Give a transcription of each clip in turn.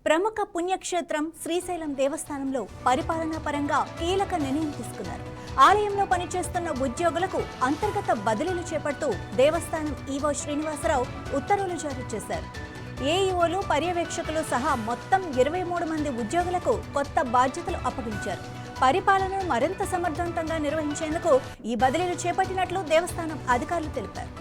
ప్రముఖ పుణ్యక్షేత్రం శ్రీశైలం దేవస్థానంలో పరిపాలనా పరంగా కీలక నిర్ణయం తీసుకున్నారు. ఆలయంలో పనిచేస్తున్న ఉద్యోగులకు అంతర్గత బదిలీలు చేపడుతూ దేవస్థానం ఈవో శ్రీనివాసరావు ఉత్తర్వులు జారీ చేశారు. ఏఈఓలు, పర్యవేక్షకులు సహా మొత్తం 23 మంది ఉద్యోగులకు కొత్త బాధ్యతలు అప్పగించారు. పరిపాలనను మరింత సమర్థవంతంగా నిర్వహించేందుకు ఈ బదిలీలు చేపట్టినట్లు దేవస్థానం అధికారులు తెలిపారు.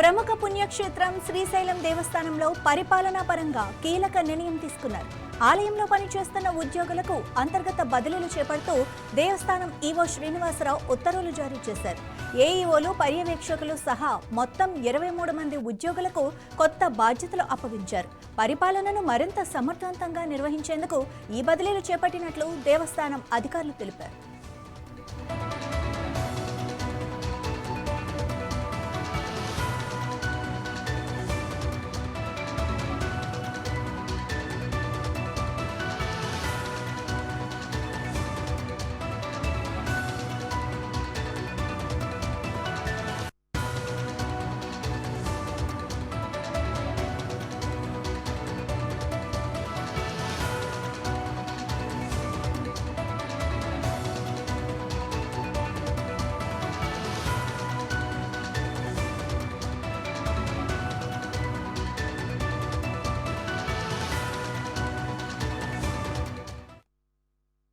ప్రముఖ పుణ్యక్షేత్రం శ్రీశైలం దేవస్థానంలో పరిపాలనా పరంగా కీలక నిర్ణయం తీసుకున్నారు. ఆలయంలో పనిచేస్తున్న ఉద్యోగులకు అంతర్గత బదిలీలు చేపడుతూ దేవస్థానం ఈవో శ్రీనివాసరావు ఉత్తర్వులు జారీ చేశారు. ఏఈఓలు, పర్యవేక్షకులు సహా మొత్తం 23 మంది ఉద్యోగులకు కొత్త బాధ్యతలు అప్పగించారు. పరిపాలనను మరింత సమర్థవంతంగా నిర్వహించేందుకు ఈ బదిలీలు చేపట్టినట్లు దేవస్థానం అధికారులు తెలిపారు.